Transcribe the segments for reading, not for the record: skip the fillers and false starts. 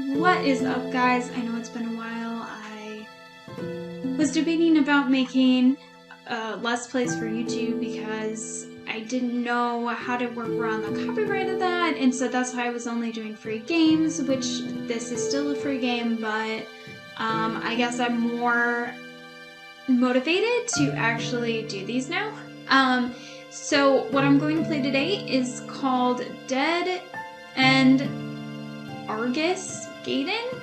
What is up, guys? I know it's been a while. I was debating about making Let's Plays for YouTube because I didn't know how to work around the copyright of that, and so that's why I was only doing free games, which this is still a free game, but I guess I'm more motivated to actually do these now. So what I'm going to play today is called Dead End Aegis Gaiden,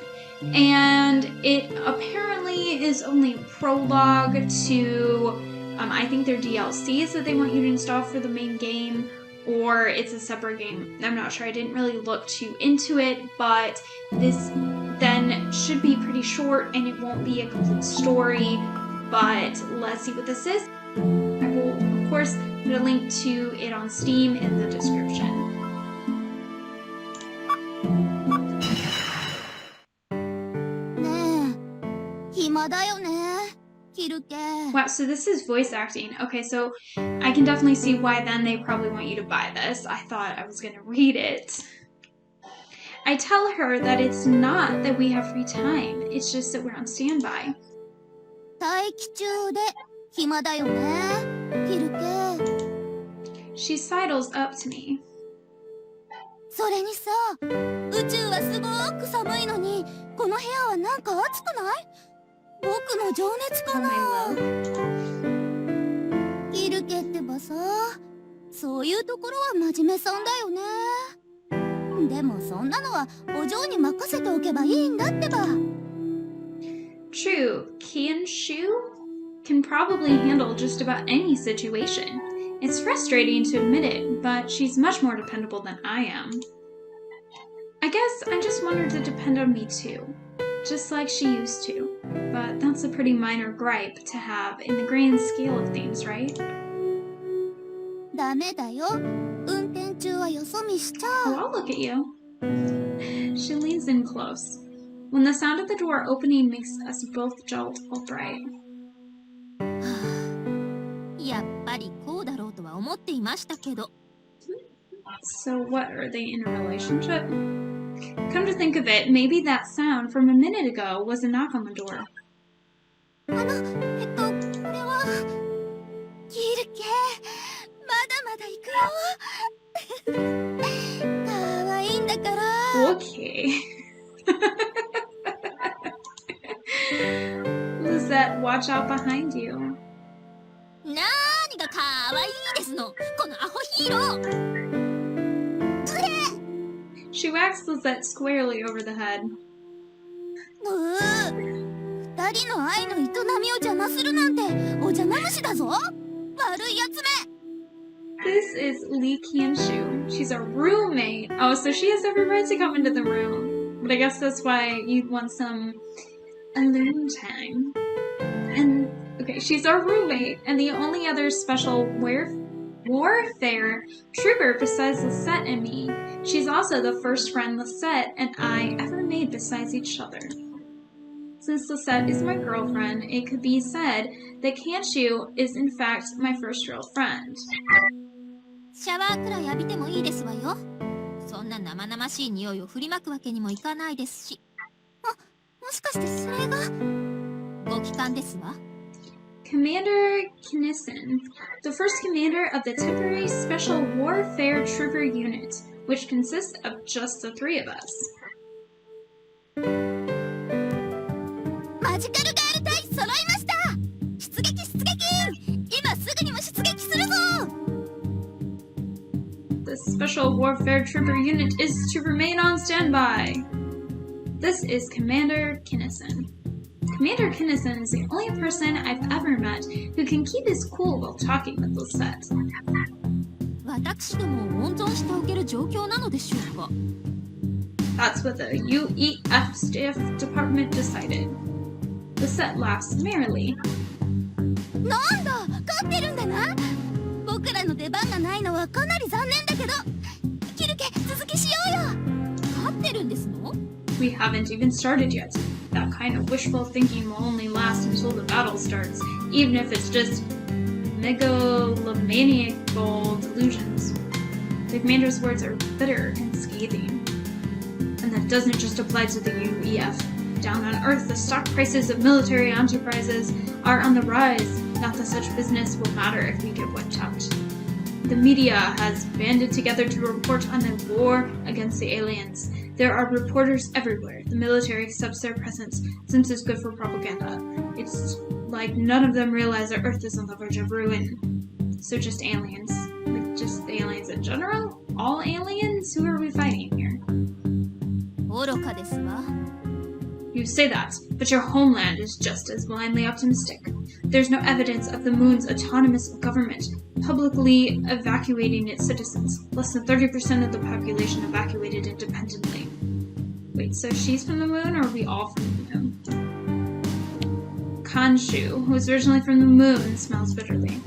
and it apparently is only a prologue to I think they're DLCs that they want you to install for the main game, or it's a separate game. I'm not sure. I didn't really look too into it, but this then should be pretty short and it won't be a complete story, but let's see what this is. I will, of course, put a link to it on Steam in the description. Wow, so this is voice acting. Okay, so I can definitely see why then they probably want you to buy this. I thought I was going to read it. I tell her that it's not that we have free time, it's just that we're on standby. She sidles up to me. True, Kinshu can probably handle just about any situation. It's frustrating to admit it, but she's much more dependable than I am. I guess I just want her to depend on me too, just like she used to. But that's a pretty minor gripe to have in the grand scale of things, right? Oh, I'll look at you. She leans in close. When the sound of the door opening makes us both jolt upright. So what, are they in a relationship? Come to think of it, maybe that sound from a minute ago was a knock on the door. Okay. Lizette, watch out behind you. She whacks Lizette squarely over the head. This is Lee Kinshu. She's a roommate. Oh, so she has every right to come into the room. But I guess that's why you'd want some alone time. And, okay, she's our roommate, and the only other special warfare trooper besides Lisette and me. She's also the first friend Lisette and I ever made besides each other. Since Lisette is my girlfriend, it could be said that Kinshu is in fact my first real friend. Commander Kinetic, the first commander of the temporary special warfare trooper unit, which consists of just the three of us. The special warfare trooper unit is to remain on standby. This is Commander Kinetic. Commander Kinetic is the only person I've ever met who can keep his cool while talking with Lisette. That's what the UEF staff department decided. Lisette laughs merrily. We haven't even started yet. That kind of wishful thinking will only last until the battle starts, even if it's just megalomaniacal delusions. The commander's words are bitter and scathing. And the doesn't just apply to the UEF. Down on Earth, the stock prices of military enterprises are on the rise. Not that such business will matter if we get wiped out. The media has banded together to report on a war against the aliens. There are reporters everywhere. The military accepts their presence since it's good for propaganda. It's like none of them realize that Earth is on the verge of ruin. So just aliens. Like just aliens in general? All aliens? Who are we fighting here? You say that, but your homeland is just as blindly optimistic. There's no evidence of the moon's autonomous government publicly evacuating its citizens. Less than 30% of the population evacuated independently. Wait, so she's from the moon, or are we all from the moon? Kanshu, who was originally from the moon, smells bitterly.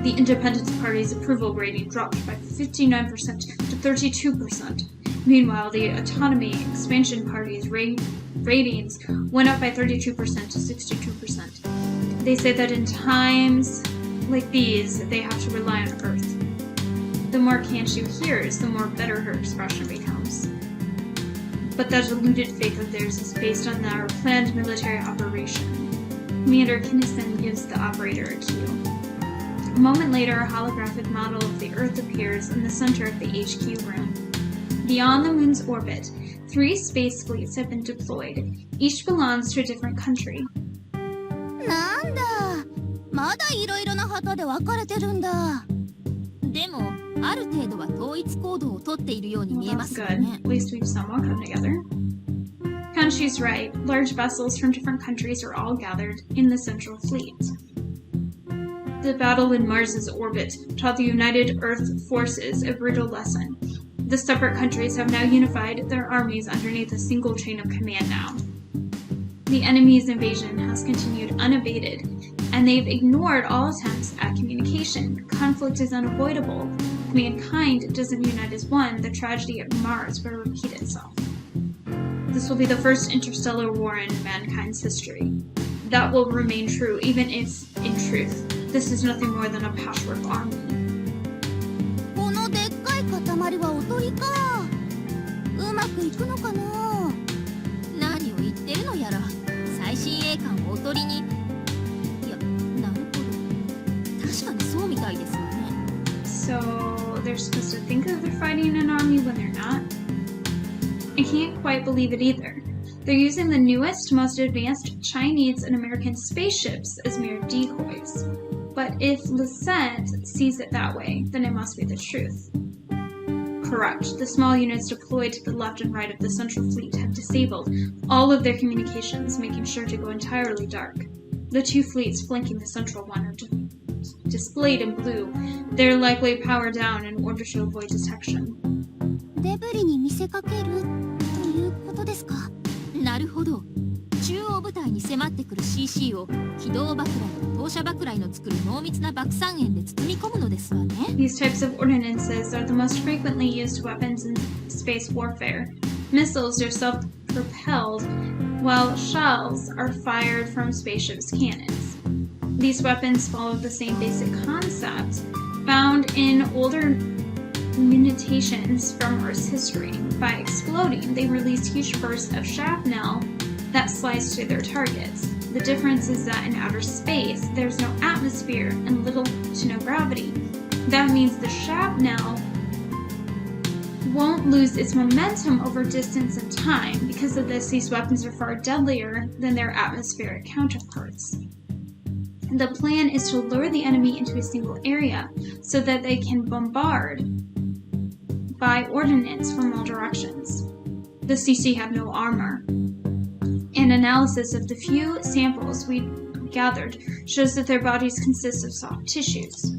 The Independence Party's approval rating dropped by 59% to 32%. Meanwhile, the Autonomy Expansion Party's ratings went up by 32% to 62%. They say that in times like these, they have to rely on Earth. The more Kanshu hears, the more bitter her expression becomes. But that deluded faith of theirs is based on their planned military operation. Commander Kinnison gives the operator a cue. A moment later, a holographic model of the Earth appears in the center of the HQ room. Beyond the moon's orbit, 3 space fleets have been deployed. Each belongs to a different country. That's good. At least we've somewhat come together. Kanshu's right. Large vessels from different countries are all gathered in the central fleet. The battle in Mars's orbit taught the United Earth forces a brutal lesson. The separate countries have now unified their armies underneath a single chain of command now. The enemy's invasion has continued unabated, and they've ignored all attempts at communication. Conflict is unavoidable. If mankind doesn't unite as one, the tragedy at Mars will repeat itself. This will be the first interstellar war in mankind's history. That will remain true, even if, in truth, this is nothing more than a patchwork army. So they're supposed to think that they're fighting an army when they're not? I can't quite believe it either. They're using the newest, most advanced Chinese and American spaceships as mere decoys. But if Lisette sees it that way, then it must be the truth. Correct. The small units deployed to the left and right of the Central Fleet have disabled all of their communications, making sure to go entirely dark. The 2 fleets flanking the central one are displayed in blue. They're likely powered down in order to avoid detection. These types of ordnances are the most frequently used weapons in space warfare. Missiles are self-propelled, while shells are fired from spaceships' cannons. These weapons follow the same basic concept found in older munitions from Earth's history. By exploding, they release huge bursts of shrapnel that slice through their targets. The difference is that in outer space, there's no atmosphere and little to no gravity. That means the shrapnel won't lose its momentum over distance and time. Because of this, these weapons are far deadlier than their atmospheric counterparts. The plan is to lure the enemy into a single area so that they can bombard by ordnance from all directions. The CC have no armor. An analysis of the few samples we gathered shows that their bodies consist of soft tissues.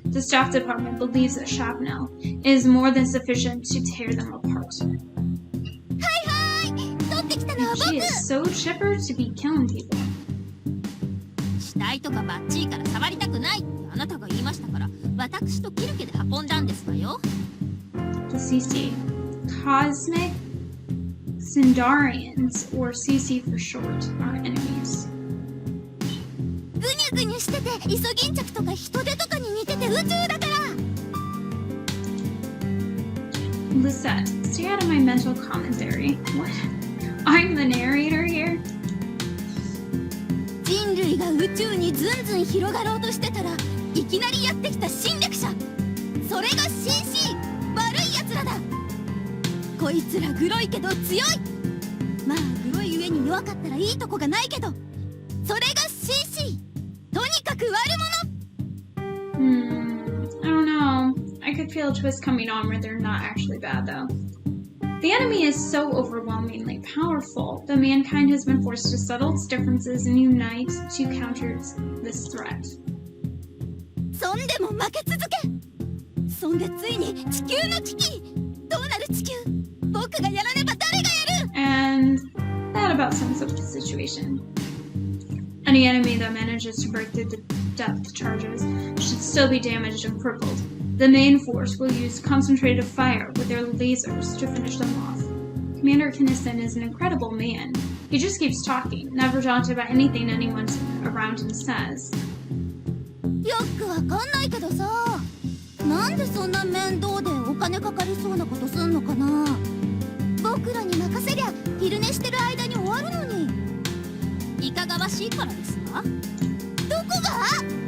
The staff department believes that shrapnel is more than sufficient to tear them apart. She is so chipper to be killing people. The CC. Cosmic Sindarians, or CC for short, are enemies. Lisette, stay out of my mental commentary. What? I'm the narrator here? 人類が宇宙にずんずん広がろうとしてたらいきなりやってきた侵略者。それが紳士。悪い奴らだ。こいつらグロいけど強い。まあグロい上に弱かったらいいとこがないけど、それが紳士。とにかく悪者。I don't know. I could feel a twist coming on where they're not actually bad though. The enemy is so overwhelmingly powerful that mankind has been forced to settle its differences and unite to counter this threat. そんでも負け続け。そんでついに地球の危機。どうなる地球。僕がやらねば誰がやる。 And that about sums up the situation. Any enemy that manages to break through the depth charges should still be damaged and crippled. The main force will use concentrated fire with their lasers to finish them off. Commander Kinnison is an incredible man. He just keeps talking, never daunted by anything anyone around him says. よくわかんないけどさ、なんでそんな面倒でお金かかりそうなことすんのかな。僕らに任せりゃ昼寝してる間に終わるのに。いかがわしいからですか。どこが。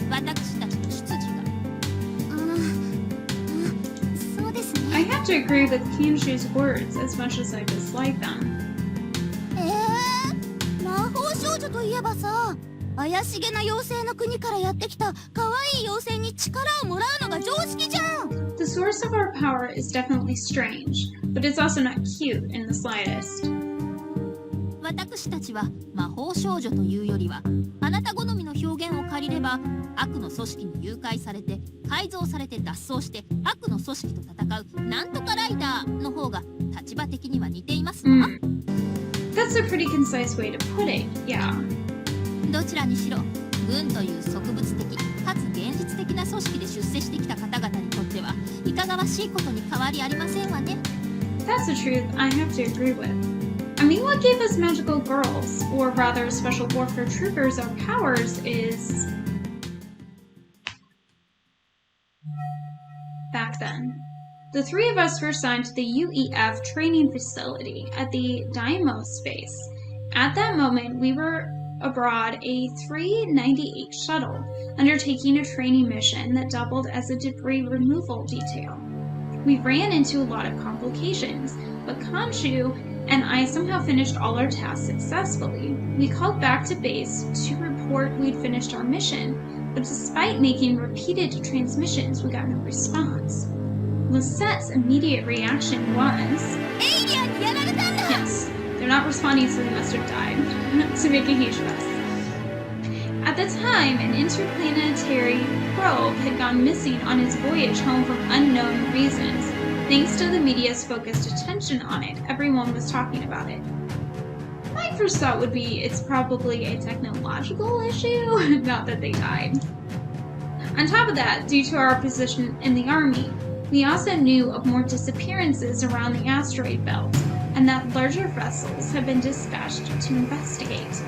私たちの出自が。そうですね。I have to agree with Kanshu's words as much as I dislike them. 魔法少女といえばさ、怪しげな妖精の国からやってきた可愛い妖精に力をもらうのが常識じゃん。The source of our power is definitely strange, but it's also not cute in the slightest. 私たちは魔法少女というよりは、あなた好みの表現を借りれば、悪の組織に誘拐されて改造されて脱走して悪の組織と戦うなんとかライダーの方が立場的には似ていますわ。That's a pretty concise way to put it, yeah. どちらにしろ、軍という植物的かつ現実的な組織で出世してきた方々にとってはいかがわしいことに変わりありませんわね。 That's the truth I have to agree with. I mean, what gave us magical girls, or rather special warfare troopers, our powers is... Back then, the three of us were assigned to the UEF training facility at the Daimyo space. At that moment, we were aboard a 398 shuttle, undertaking a training mission that doubled as a debris removal detail. We ran into a lot of complications, but Kanshu and I somehow finished all our tasks successfully. We called back to base to report we'd finished our mission, but despite making repeated transmissions, we got no response. Lisette's immediate reaction was... Yes, they're not responding, so they must have died, to make a huge fuss. At the time, an interplanetary probe had gone missing on its voyage home for unknown reasons. Thanks to the media's focused attention on it, everyone was talking about it. My first thought would be it's probably a technological issue, not that they died. On top of that, due to our position in the army, we also knew of more disappearances around the asteroid belt, and that larger vessels had been dispatched to investigate.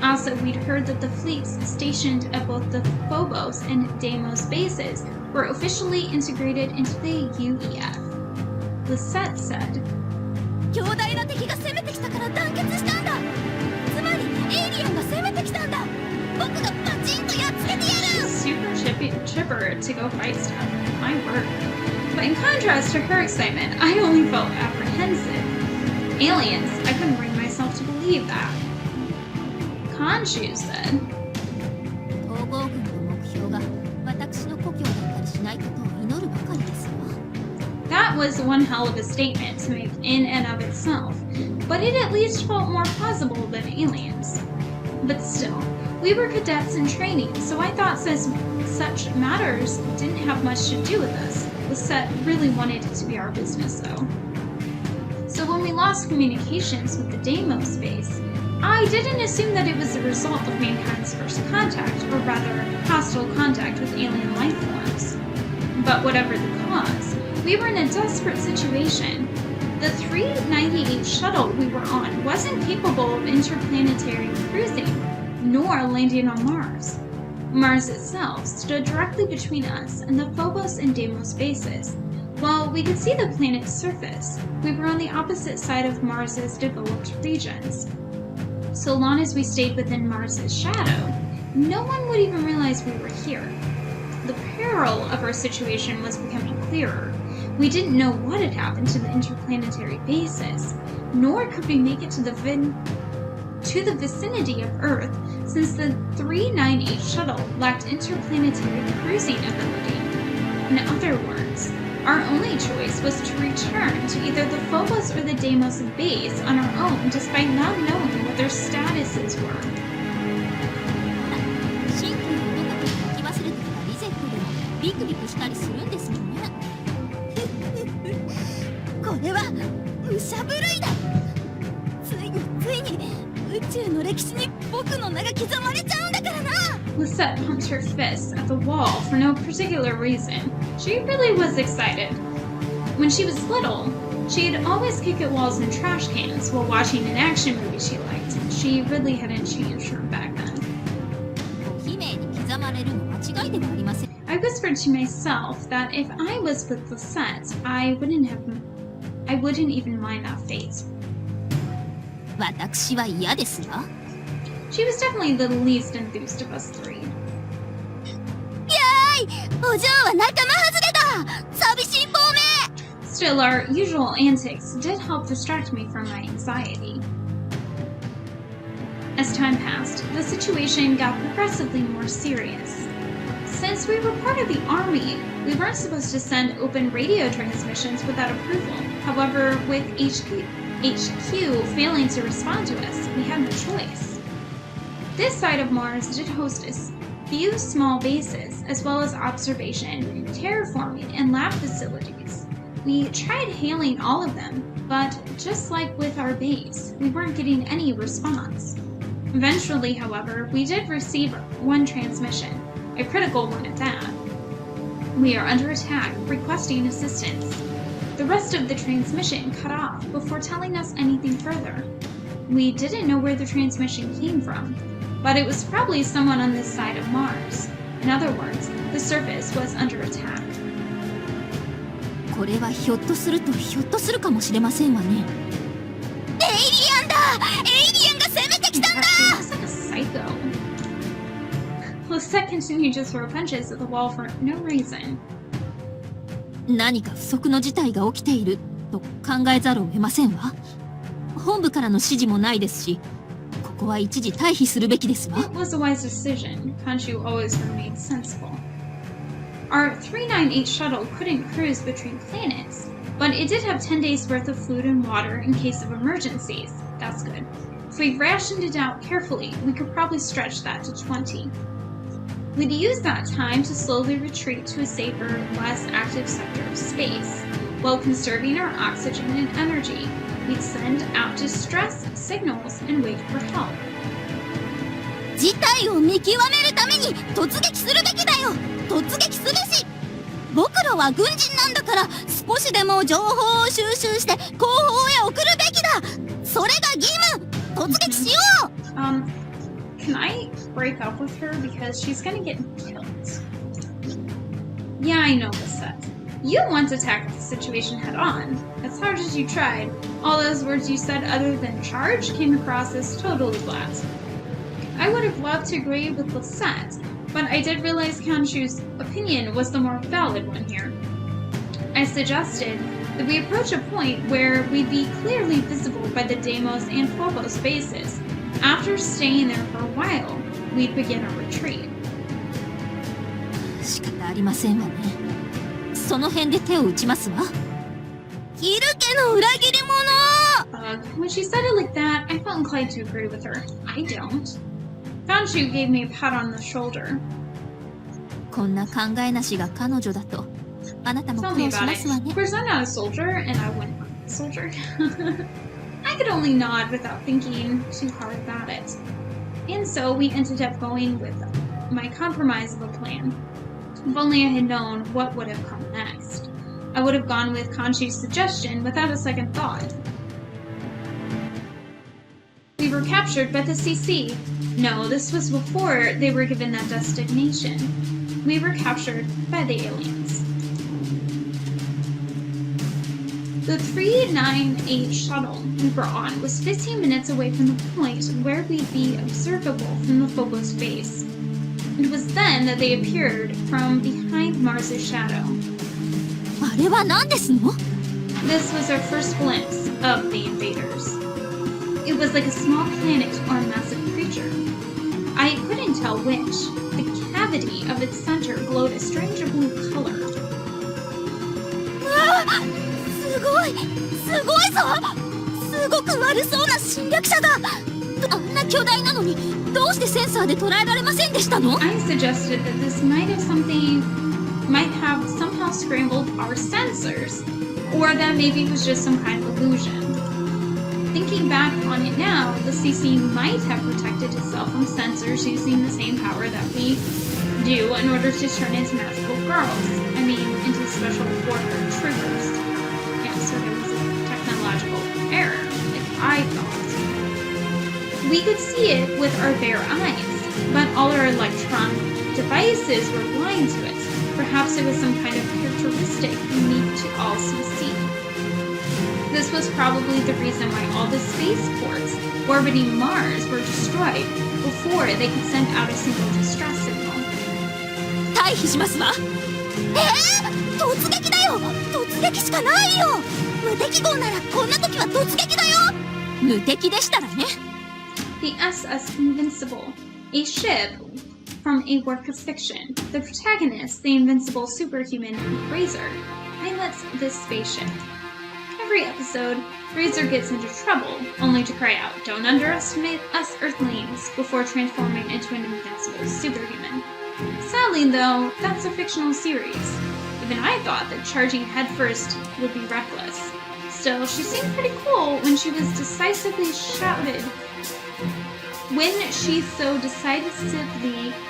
Also, we'd heard that the fleets stationed at both the Phobos and Deimos bases were officially integrated into the UEF. Lisette said, 強大な敵が攻めてきたから団結したんだ。つまりエイリアンが攻めてきたんだ。僕がバチンとやっつけてやる。 Super chipper to go fight stuff. My word. But in contrast to her excitement, I only felt apprehensive. Aliens, I couldn't bring myself to believe that. Kanshu said, 統合軍の目標が私の故郷だったりしないことを祈るばかりですわ。 That was one hell of a statement to make in and of itself, but it at least felt more plausible than aliens. But still, we were cadets in training, so I thought such matters didn't have much to do with us. Lisette really wanted it to be our business, though. So when we lost communications with the Deimos base, I didn't assume that it was the result of mankind's first contact, or rather, hostile contact with alien life forms. But whatever the cause, we were in a desperate situation. The 398 shuttle we were on wasn't capable of interplanetary cruising, nor landing on Mars. Mars itself stood directly between us and the Phobos and Deimos bases. Well, we could see the planet's surface. We were on the opposite side of Mars's developed regions. So long as we stayed within Mars's shadow, no one would even realize we were here. The peril of our situation was becoming clearer. We didn't know what had happened to the interplanetary bases, nor could we make it to the vicinity of Earth, since the 398 shuttle lacked interplanetary cruising ability. In other words, our only choice was to return to either the Phobos or the Deimos base on our own, despite not knowing what their statuses were. 新規の音楽に置き忘れてたリゼットでもビクビクしたりするんですもんね。これは武者震いだ。ついに宇宙の歴史に僕の名が刻まれちゃうんだからな。Lisette pumped her fists at the wall for no particular reason. She really was excited. When she was little, she'd always kick at walls and trash cans while watching an action movie she liked. She really hadn't changed from back then. 悲鳴に刻まれるの間違いではありません。I whispered to myself that if I was with Lisette, I wouldn't even mind that fate. 私は嫌ですわ。She was definitely the least enthused of us three. お嬢は仲間外れだ。寂しい亡命。Still, our usual antics did help distract me from my anxiety. As time passed, the situation got progressively more serious. Since we were part of the army, we weren't supposed to send open radio transmissions without approval. However, with HQ failing to respond to us, we had no choice. This side of Mars did host a few small bases, as well as observation, terraforming, and lab facilities. We tried hailing all of them, but just like with our base, we weren't getting any response. Eventually, however, we did receive one transmission, a critical one at that. We are under attack, requesting assistance. The rest of the transmission cut off before telling us anything further. We didn't know where the transmission came from, but it was probably someone on this side of Mars. In other words, the surface was under attack. これはひょっとするかもしれませんわね。エイリアンだ！エイリアンが攻めてきたんだ！ Looks like a psycho. Lisette continued to throw punches at the wall for no reason. 何か不測の事態が起きていると考えざるを得ませんわ。本部からの指示もないですし、ここは一時退避するべきですわ。It was a wise decision. Khonshu always remained sensible. Our 398 shuttle couldn't cruise between planets, but it did have 10 days worth of food and water in case of emergencies. That's good. If we rationed it out carefully, we could probably stretch that to 20. We'd use that time to slowly retreat to a safer, less active sector of space, while conserving our oxygen and energy. We'd send out distress signals and wait for help. 事態を見極めるために突撃するべきだよ。突撃すべし。僕らは軍人なんだから少しでも情報を収集して後方へ送るべきだ。それが義務。突撃しよう。Can I break up with her because she's gonna get killed? Yeah, I know, Lisette. You once tackled the situation head on. As hard as you tried, all those words you said other than charge came across as totally flat. I would have loved to agree with Lisette, but I did realize Khonshu's opinion was the more valid one here. I suggested that we approach a point where we'd be clearly visible by the Deimos and Phobos bases. After staying there for a while, we'd begin our retreat. 仕方ありませんわね。その辺で手を打ちますわ。キル家の裏切り者。When she said it like that, I felt inclined to agree with her. I don't. Khonshu gave me a pat on the shoulder. こんな考えなしが彼女だと、あなたも苦 Tell me 労し about ま it. すわね。 Of course, I'm not a soldier, and I wouldn't want a soldier. I could only nod without thinking too hard about it. And so we ended up going with my compromise of a plan. If only I had known what would have come next. I would have gone with Khonshu's suggestion without a second thought. We were captured by the CC. No, this was before they were given that designation. We were captured by the aliens. The 39H shuttle we were on was 15 minutes away from the point where we'd be observable from the Phobos base. It was then that they appeared from behind Mars's shadow. あれは何ですの？ This was our first glimpse of the invaders. It was like a small planet or a massive creature. I couldn't tell which. The cavity of its center glowed a strange blue color. わあ、すごい、すごいぞ！すごく悪そうな侵略者だ。あんな巨大なのにどうしてセンサーで捉えられませんでしたの？ I suggested that this might have somehow scrambled our sensors, or that maybe it was just some kind of illusion. Thinking back on it now, the CC might have protected itself from sensors using the same power that we do in order to turn into magical girls. I mean, into special warrior troopers. Yeah, so there was a technological error, like I thought. We could see it with our bare eyes, but all our electronic devices were blind to it. Perhaps it was some kind of characteristic unique to all CC. This was probably the reason why all the spaceports orbiting Mars were destroyed before they could send out a single distress signal. 退避しますわ。突撃だよ！突撃しかないよ！無敵号ならこんな時は突撃だよ！無敵でしたらね。The SS Invincible, a ship from a work of fiction. The protagonist, the invincible superhuman Razor, pilots this spaceship. Every episode, Razor gets into trouble, only to cry out, "Don't underestimate us Earthlings," before transforming into an invincible superhuman. Sadly, though, that's a fictional series. Even I thought that charging headfirst would be reckless. Still, she seemed pretty cool when she so decisively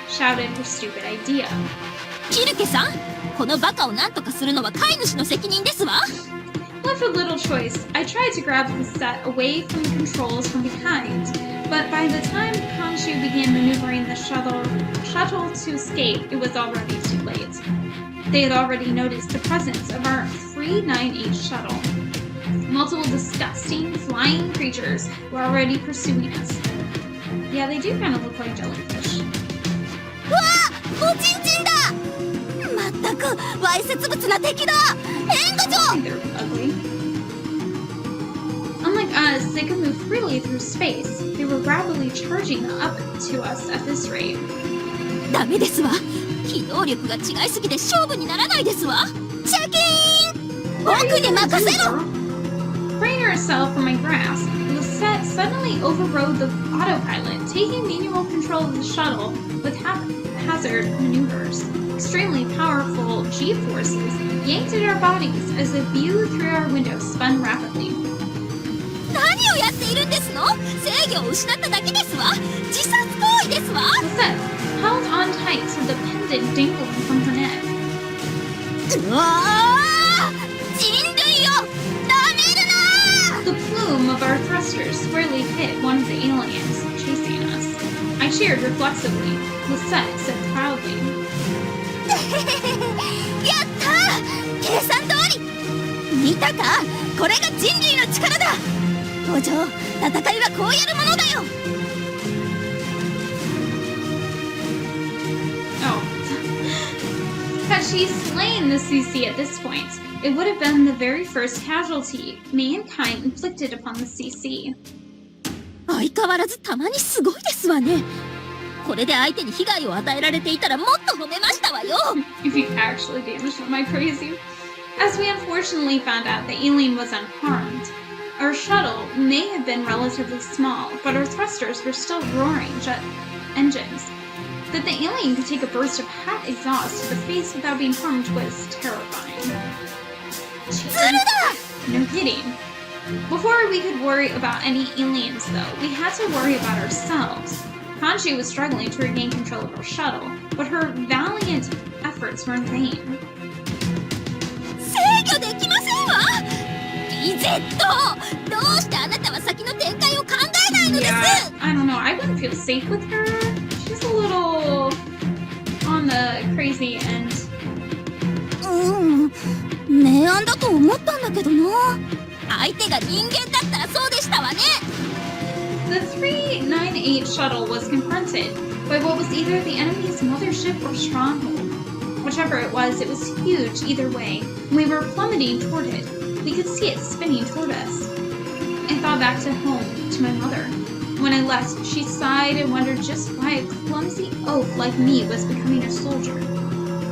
shouted her stupid idea. キルケさん、このバカを何とかするのは飼い主の責任ですわ。Left with little choice, I tried to grab the set away from the controls from behind, but by the time Khonshu began maneuvering the shuttle to escape, it was already too late. They had already noticed the presence of our 39H shuttle. Multiple disgusting, flying creatures were already pursuing us. Yeah, they do kind of look like jellyfish. うわあ、おちんちんだ！まったく、わいせつ物な敵だ！援護上！ They're ugly. Unlike us, they could move freely through space. They were rapidly charging up to us at this rate. ダメですわ。機動力が違いすぎて勝負にならないですわ。シャキーン！僕に任せろ！ Freeing herself from my grasp, Lisette suddenly overrode the autopilot, taking manual control of the shuttle with haphazard maneuvers. Extremely powerful G-forces yanked at our bodies as the view through our window spun rapidly. 何をやっているんですの？制御を失っただけですわ。自殺行為ですわ。Lisette held on tight to the pendant dangling from her neck. うわあ！人類よ！ダメるな！ The plume of our thrusters squarely hit one of the aliens chasing us. I cheered reflexively. Lisette said proudly. やったー！計算通り！見たか？これが人類の力だ！五条、戦いはこうやるものだよ！ Oh. Had she slain the CC at this point, it would have been the very first casualty mankind inflicted upon the CC. 相変わらずたまにすごいですわね。これで相手に被害を与えられていたらもっと褒めましたわよ。If you actually damaged them, I praise you. As we unfortunately found out, the alien was unharmed. Our shuttle may have been relatively small, but our thrusters were still roaring jet engines. That the alien could take a burst of hot exhaust to the face without being harmed was terrifying. No kidding. Before we could worry about any aliens, though, we had to worry about ourselves. Khonshu was struggling to regain control of our shuttle, but her valiant efforts were in vain. 制御できませんわ！リゼット！どうしてあなたは先の展開を考えないのです？ I don't know. I wouldn't feel safe with her. She's a little on the crazy end. ね明暗だと思ったんだけどな。相手が人間だったらそうでしたわね。 The 398 shuttle was confronted by what was either the enemy's mothership or stronghold. Whichever it was huge either way. We were plummeting toward it. We could see it spinning toward us. I thought back to home, to my mother. When I left, she sighed and wondered just why a clumsy oaf like me was becoming a soldier.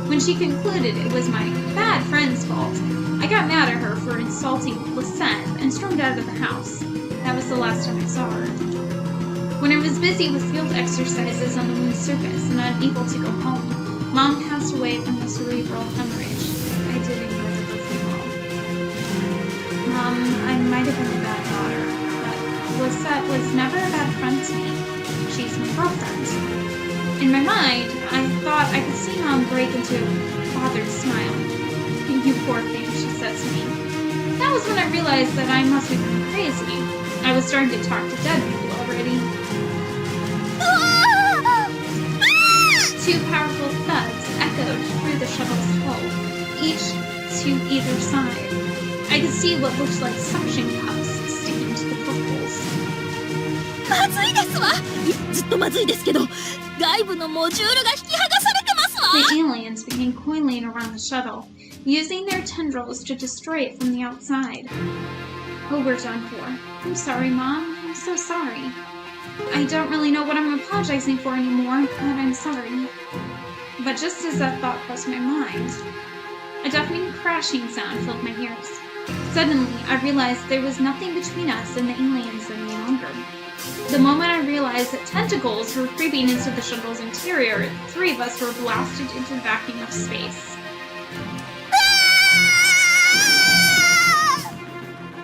When she concluded it was my bad friend's fault, I got mad at her for insulting Lisette and stormed out of the house. That was the last time I saw her. When I was busy with field exercises on the moon's surface and unable to go home, Mom passed away from a cerebral hemorrhage. I did ignore the funeral. Mom, I might have been a bad daughter, but Lisette was never a bad friend to me. She's my girlfriend. In my mind, I thought I could see Mom break into a bothered smile. You poor thing, she said to me. That was when I realized that I must have been crazy. I was starting to talk to dead people already. Two powerful thuds echoed through the shuttle's hull, each to either side. I could see what looked like suction cups sticking to the portholes. まずいですわ。ずっとまずいですけど、外部のモジュールが引き剥がされてますわ。 The aliens began coiling around the shuttle, using their tendrils to destroy it from the outside. Oh, we're done for. I'm sorry, Mom. I'm so sorry. I don't really know what I'm apologizing for anymore, but I'm sorry. But just as that thought crossed my mind, a deafening crashing sound filled my ears. Suddenly, I realized there was nothing between us and the aliens any longer. The moment I realized that tentacles were creeping into the shuttle's interior, the three of us were blasted into the vacuum of space.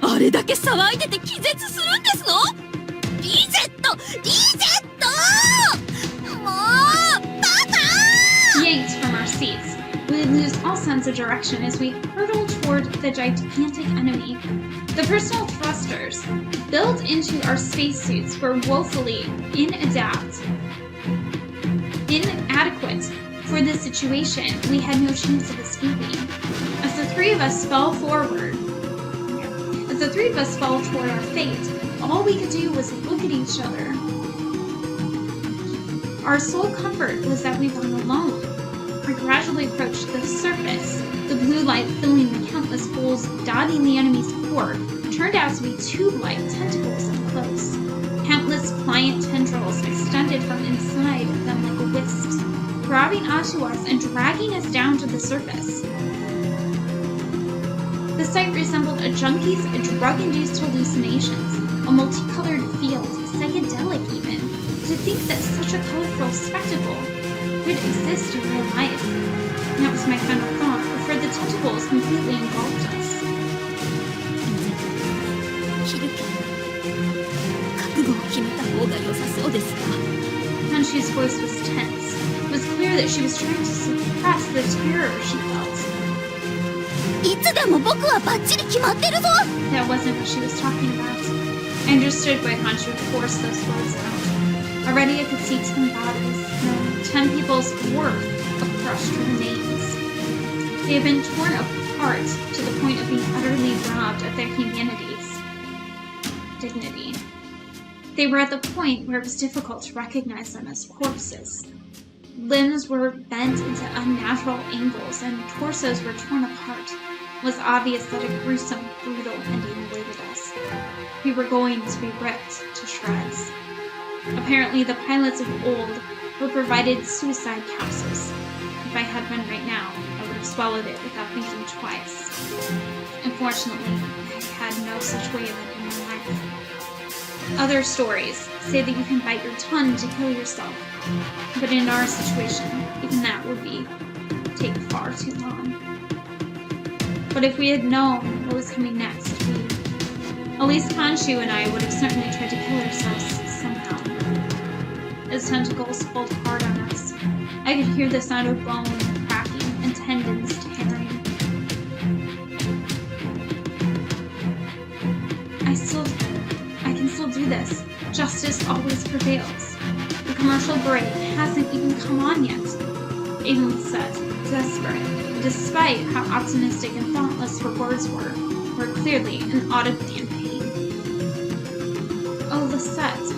あれだけ騒いでて気絶するんですの？リゼット！もう！パパ！ Yanked from our seats, we would lose all sense of direction as we hurtled toward the gigantic enemy. The personal thrusters built into our spacesuits were woefully inadequate for this situation. We had no chance of escaping. As the three of us fell toward our fate, all we could do was look at each other. Our sole comfort was that we weren't alone. We gradually approached the surface. The blue light filling the countless holes dotting the enemy's core turned out to be tube-like tentacles up close. Countless pliant tendrils extended from inside them like wisps, grabbing onto us and dragging us down to the surface. The sight resembled a junkie's drug-induced hallucinations, a multicolored field, psychedelic even. To think that such a colorful spectacle could exist in real life. That was my final thought before the tentacles completely engulfed us. Hanshi's voice was tense. It was clear that she was trying to suppress the terror she felt. That wasn't what she was talking about. I understood why Hanshu forced those words out. Already I could see 10 bodies, no, 10 people's worth of crushed remains. They had been torn apart to the point of being utterly robbed of their dignity. They were at the point where it was difficult to recognize them as corpses. Limbs were bent into unnatural angles and torsos were torn apart. It was obvious that a gruesome, brutal ending awaited us. We were going to be ripped to shreds. Apparently, the pilots of old were provided suicide capsules. If I had one right now, I would have swallowed it without thinking twice. Unfortunately, I had no such way of it in my life. Other stories say that you can bite your tongue to kill yourself, but in our situation, even that would take far too long. But if we had known what was coming next, at least Hanshu and I would have certainly tried to kill ourselves somehow. As tentacles pulled hard on us, I could hear the sound of bone cracking and tendons tearing. I can still do this. Justice always prevails. The commercial break hasn't even come on yet, Aiden said, desperate, despite how optimistic and thoughtless her words were clearly and audibly in pain. Oh, Lisette,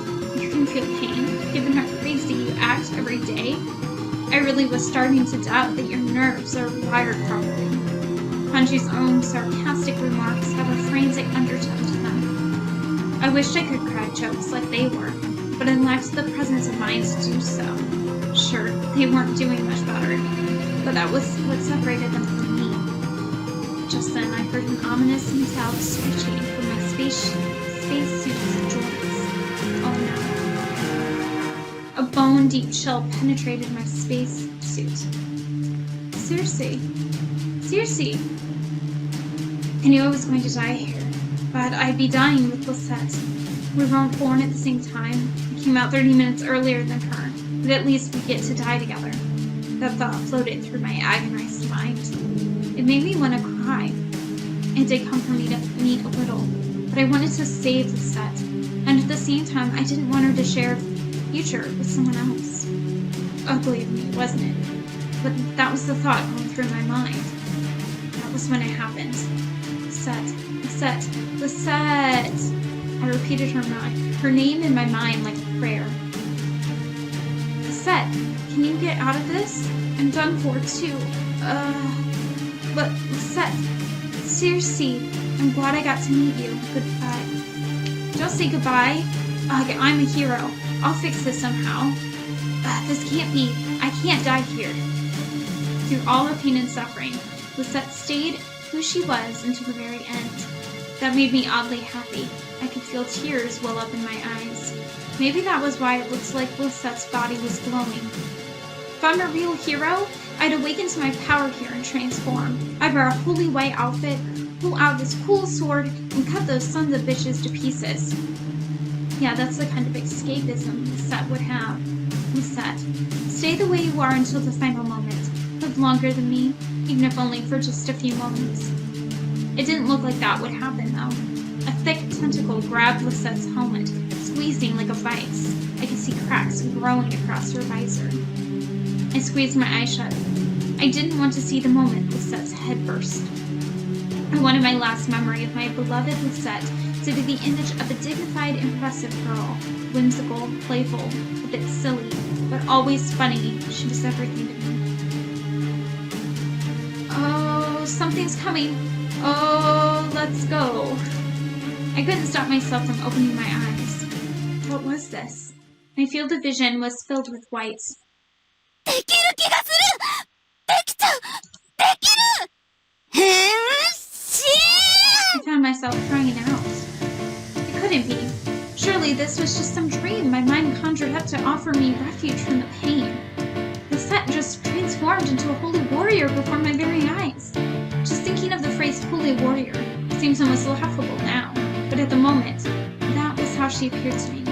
you can feel pain, given how crazy you act every day. I really was starting to doubt that your nerves are wired properly. Hanji's own sarcastic remarks have a frantic undertone to them. I wished I could crack jokes like they were, but I lacked the presence of mind to do so. Sure, they weren't doing much better, but that was what separated them from me. Just then, I heard an ominous metallic screeching from my spacesuit's joints. Oh no. A bone-deep chill penetrated my spacesuit. Circe. Circe. I knew I was going to die here, but I'd be dying with Lisette. We weren't born at the same time. I came out 30 minutes earlier than her, but at least we'd get to die together. That thought floated through my agonized mind. It made me want to cry. It did comfort me a little, but I wanted to save Lisette, and at the same time, I didn't want her to share a future with someone else. Ugly of me, wasn't it? But that was the thought going through my mind. That was when it happened. Lisette, Lisette, Lisette! I repeated her name in my mind like a prayer. Lisette, can you get out of this? I'm done for too. But Lisette, Circe, I'm glad I got to meet you. Goodbye. Don't say goodbye. Ugh, I'm a hero. I'll fix this somehow. This can't be. I can't die here. Through all her pain and suffering, Lisette stayed who she was until the very end. That made me oddly happy. I could feel tears well up in my eyes. Maybe that was why it looked like Lisette's body was glowing. If I'm a real hero, I'd awaken to my power here and transform. I'd wear a holy white outfit, pull out this cool sword, and cut those sons of bitches to pieces. Yeah, that's the kind of escapism Lisette would have. Lisette, stay the way you are until the final moment. Live longer than me, even if only for just a few moments. It didn't look like that would happen, though. A thick tentacle grabbed Lisette's helmet, squeezing like a vice. I could see cracks growing across her visor. I squeezed my eyes shut. I didn't want to see the moment Lisette's head burst. I wanted my last memory of my beloved Lisette to be the image of a dignified, impressive girl. Whimsical, playful, a bit silly, but always funny. She was everything to me. Oh, something's coming. Oh, let's go. I couldn't stop myself from opening my eyes. What was this? My field of vision was filled with white. I found myself crying out. It couldn't be. Surely this was just some dream my mind conjured up to offer me refuge from the pain. Lisette just transformed into a holy warrior before my very eyes. Just thinking of the phrase holy warrior seems almost laughable now, but at the moment, that was how she appeared to me.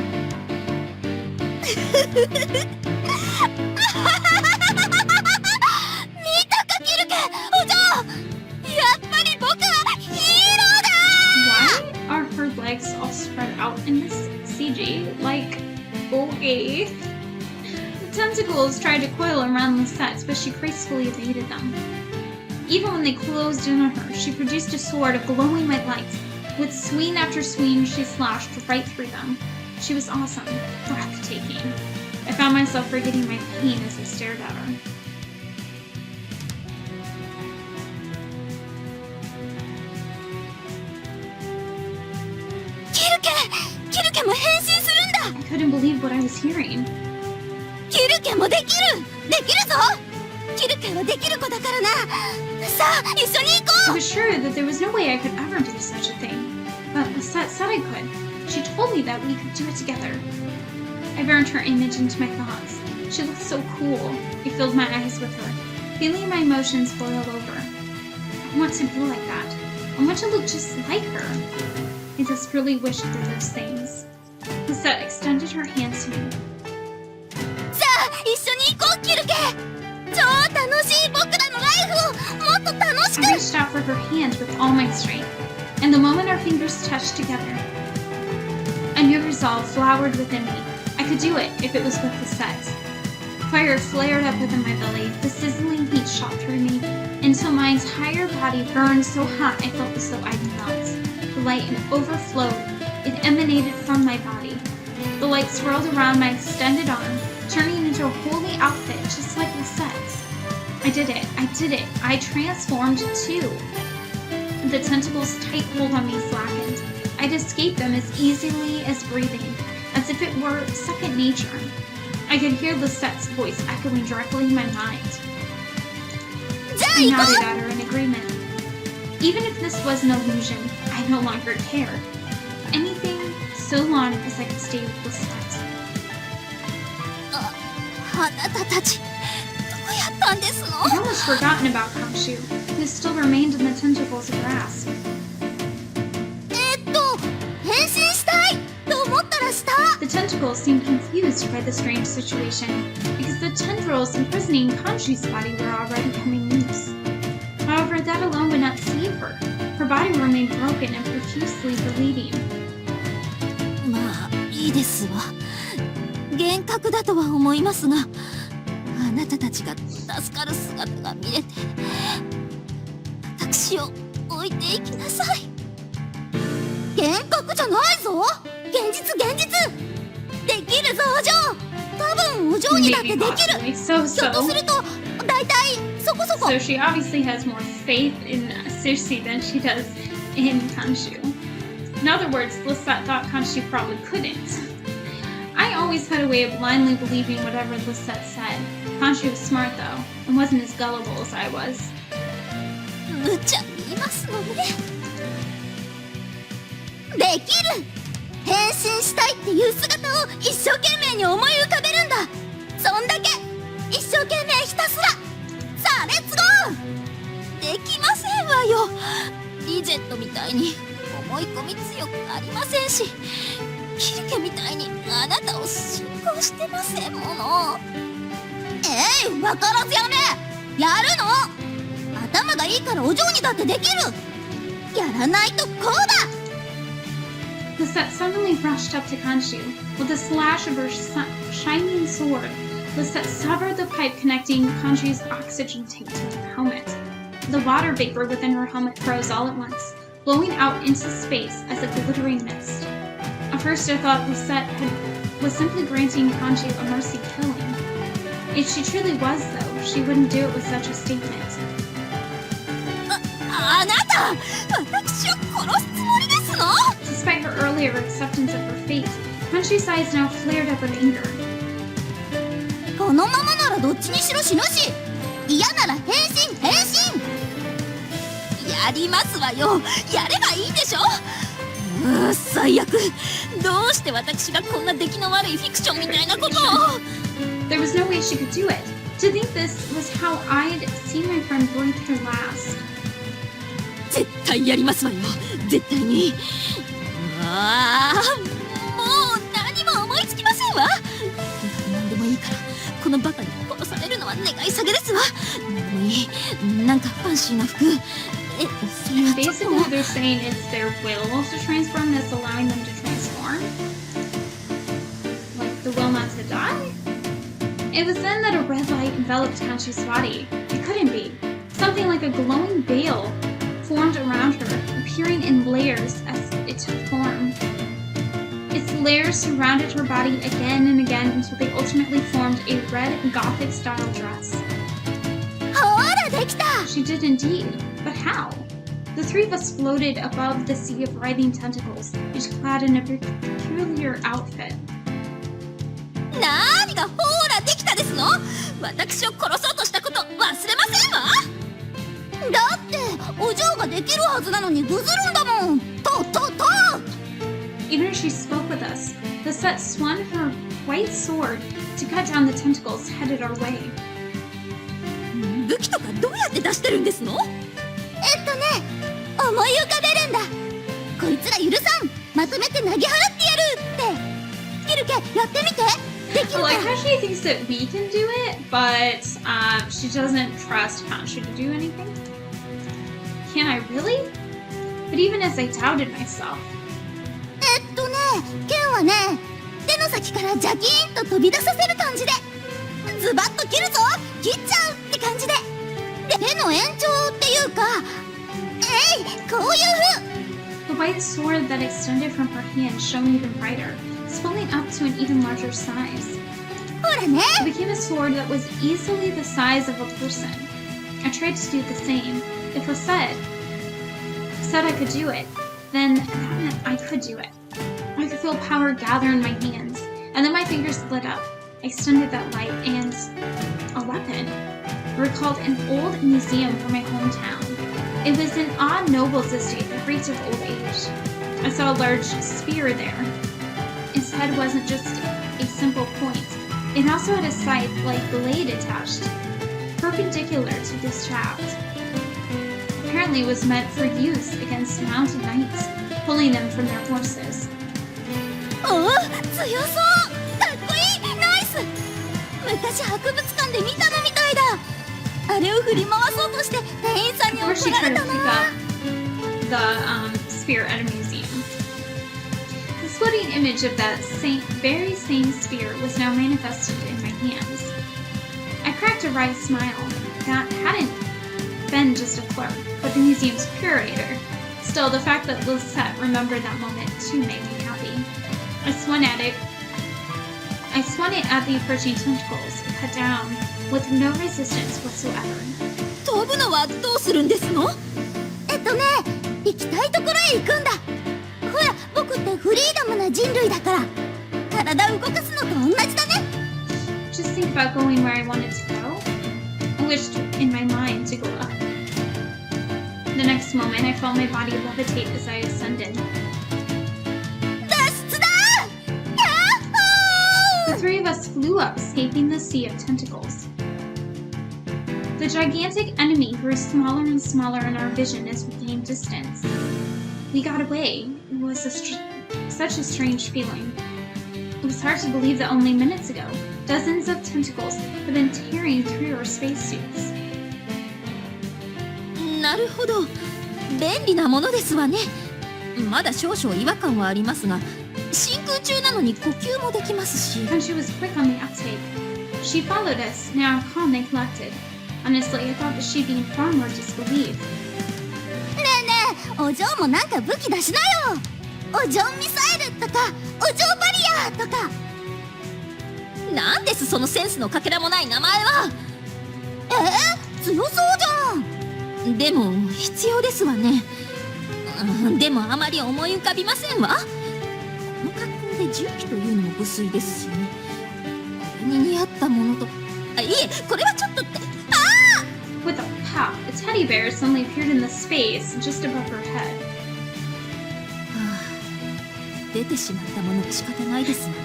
Why are her legs all spread out in this CG? Like, okay. The tentacles tried to coil around Lisette, but she gracefully evaded them. Even when they closed in on her, she produced a sword of glowing white light. With swing after swing, she slashed right through them. She was awesome, breathtaking. I found myself forgetting my pain as I stared at her. I couldn't believe what I was hearing. I was sure that there was no way I could ever do such a thing. But Lisette said I could. She told me that we could do it together. I burned her image into my thoughts. She looked so cool. I filled my eyes with her, feeling my emotions boil over. I want to be like that. I want to look just like her. I desperately wished for those things. Lisette extended her hand to me. I reached out for her hand with all my strength, and the moment our fingers touched together, a new resolve flowered within me. I could do it if it was with Lisette. Fire flared up within my belly. The sizzling heat shot through me until my entire body burned so hot I felt as though I'd melt. The light overflowed. It emanated from my body. The light swirled around my extended arm, turning into a holy outfit just like Lisette's. I did it. I transformed too. The tentacles' tight hold on me slackened. I'd escape them as easily as breathing, as if it were second nature. I could hear Lisette's voice echoing directly in my mind. I nodded at her in agreement. Even if this was an illusion, I no longer cared. Anything so long as I could stay with Lisette. あなたたちどうやったんですの I'd almost forgotten about Kamshu, who still remained in the tentacles' grasp. 変身したいと思ったらした The tentacles seemed confused by the strange situation, because the tendrils imprisoning Kanshu's body were already coming loose. However, that alone would not save her. Her body remained broken and profusely bleeding. まあいいですわ幻覚だとは思いますがあなたたちが助かる姿が見れて私を置いていきなさい幻覚じゃないぞ現実できるぞお嬢多分お嬢にだってできる So. ひょっとすると大体そこそこ So she obviously has more faith in Circe than she does in Kanshu. In other words, Lisette thought Kanshu probably couldn't. I always had a way of blindly believing whatever Lisette said. Kanshu was smart though, and wasn't as gullible as I was. 無茶言いますのねできる変身したいっていう姿を一生懸命に思い浮かべるんだそんだけ一生懸命ひたすらさあレッツゴーできませんわよリゼットみたいに思い込み強くありませんしキルケみたいにあなたを信仰してませんものわからずやめやるの頭がいいからお嬢にだってできるやらないとこうだ Lisette suddenly rushed up to Kanshu. With a slash of her shining sword, Lisette severed the pipe connecting Kanshu's oxygen tank to her helmet. The water vapor within her helmet froze all at once, blowing out into space as a glittering mist. At first I thought Lisette was simply granting Kanshu a mercy killing. If she truly was, though, she wouldn't do it with such a statement. あなた私を殺すつもりですの Despite her earlier acceptance of her fate, Kanshu's eyes now flared up with anger. このままならどっちにしろ死ぬし嫌なら変身やりますわよやればいいでしょ最悪どうして私がこんな出来の悪いフィクションみたいなことを There was no way she could do it. To think this was how I'd seen my friend breathe her last. 絶対やりますわよ絶対にああもう何も思いつきませんわ何でもいいからこのバカに殺されるのは願い下げですわ何でもいいなんかファンシーな服それはちょっと Basically, they're saying it's their will to transform that's allowing them to transform. Like the will not to die? It was then that a red light enveloped Kanshu's body. It couldn't be. Something like a glowing veil formed around her, appearing in layers as it took form. Its layers surrounded her body again and again until they ultimately formed a red Gothic-style dress. ほらできた She did indeed, but how? The three of us floated above the sea of writhing tentacles, each clad in a peculiar outfit. 何がほらできたですの私を殺そうとしたこと忘れませんわだってお嬢ができるはずなのにぐずるんだもんと Even as she spoke with us, Lisette swung her white sword to cut down the tentacles headed our way. 武器とかどうやって出してるんですの思い浮かべるんだこいつら許さんまとめて投げ払ってやるってキルケやってみてできる Well, か like how she thinks that we can do it, but she doesn't trust Kanshu to do anything. Can I really? But even as I doubted myself, 剣はね手の先からジャキーンと飛び出させる感じでズバッと切るぞ切っちゃうって感じで手の延長っていうかこういう風 The white sword that extended from her hand shone even brighter, swelling up to an even larger size. ほらね It became a sword that was easily the size of a person. I tried to do the same. If Lisette said I could do it, then that meant I could do it. I could feel power gather in my hands, and then my fingers lit up. I extended that light and a weapon. I recalled an old museum from my hometown. It was an odd noble's estate that reeked of old age. I saw a large spear there. Its head wasn't just a simple point. It also had a scythe-like blade attached, perpendicular to this shaft. Apparently it was meant for use against mounted knights, pulling them from their horses. おお強そうかっこいいナイス昔博物館で見たのみたいだあれを振り回そうとして店員さんに Of course 怒 she ら tried れ to た pick な up the spear at a museum. The floating image of that very same spear was now manifested in my hands. I cracked a wry smile. That hadn't been just a clerk, but the museum's curator. Still, the fact that Lisette remembered that moment too made me happy. I swung it at the approaching tentacles, cut down with no resistance whatsoever. 飛ぶのはどうするんですの行きたいところへ行くんだほら僕ってフリーダムな人類だから体動かすのと同じだね Just think about going where I wanted to go. I wished in my mind to go up. The next moment, I felt my body levitate as I ascended. 脱出だ The three of us flew up, escaping the sea of tentacles. The gigantic enemy grew smaller and smaller in our vision as we gained distance. We got away. It was such a strange feeling. It was hard to believe that only minutes ago, dozens of tentacles had been tearing through our spacesuits. なるほど便利なものですわねまだ少々違和感はありますが真空中なのに呼吸もできますし And she was quick on the uptake. She followed us, now calm and collected. Honestly, I thought that she'd be in far more disbelief. ねえねえお嬢もなんか武器出しなよお嬢ミサイルとかお嬢バリアとかなんですそのセンスのかけらもない名前は強そうじゃんでも必要ですわねでもあまり思い浮かびませんわこの格好で重機というのも無粋ですしねこれに似合ったものといえこれはちょっとって With a pop, a teddy bear suddenly appeared in the space just above her head. 出てしまったものは仕方ないですわね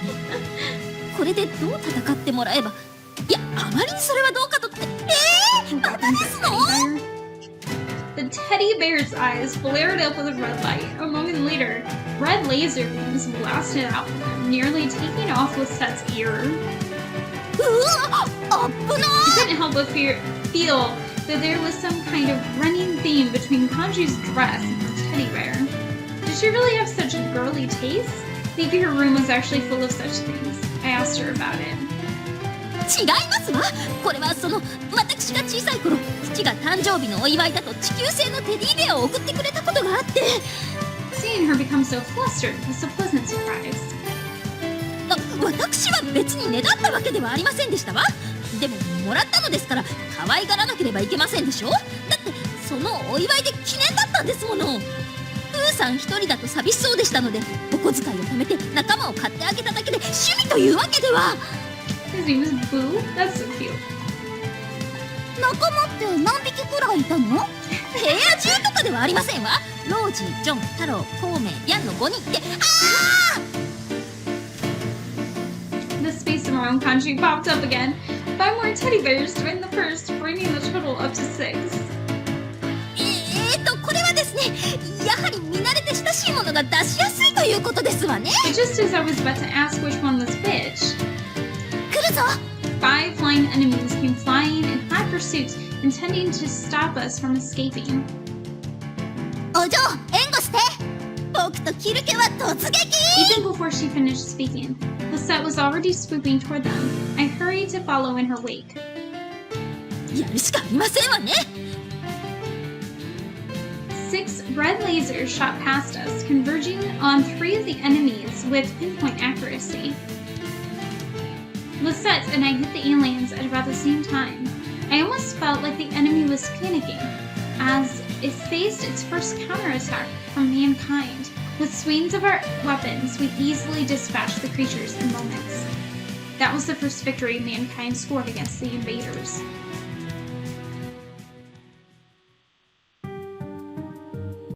これでどう戦ってもらえばいやあまりにそれはどうかとってまたですの The teddy bear's eyes flared up with a red light. A moment later, red laser beams blasted out from them, nearly taking off Lisette's ear. うわあっぶな I couldn't help but feel that there was some kind of running theme between Kanju's dress and her teddy bear. Did she really have such a girly taste? Maybe her room was actually full of such things. I asked her about it. 違いますわこれは私が小さい頃父が誕生日のお祝いだと地球製のテディベアを送ってくれたことがあって Seeing her become so flustered was a pleasant surprise. 私は別にねだったわけではありませんでしたわでももらったのですから可愛がらなければいけませんでしょだってそのお祝いで記念だったんですものプーさん一人だと寂しそうでしたのでお小遣いを貯めて仲間を買ってあげただけで趣味というわけでは His name was Boo? That's so cute. 仲間って何匹くらいいたの部屋中とかではありませんわロージー、ジョン、太郎、コウメイ、ヤンの5人ってThe space of our own country popped up again. 5 more teddy bears joined the first, bringing the total up to 6. これはですねやはり見慣れて親しいものが出しやすいということですわね But just as I was about to ask which one was which, 来るぞ 5 flying enemies came flying in hot pursuit, intending to stop us from escaping. お嬢援護して僕とキルケは突撃 Even before she finished speaking, Lisette was already swooping toward them. I hurried to follow in her wake. やるしかありませんわね。 6 red lasers shot past us, converging on 3 of the enemies with pinpoint accuracy. Lisette and I hit the aliens at about the same time. I almost felt like the enemy was panicking, as it faced its first counterattack from mankind. With swings of our weapons, we easily dispatched the creatures in moments. That was the first victory mankind scored against the invaders.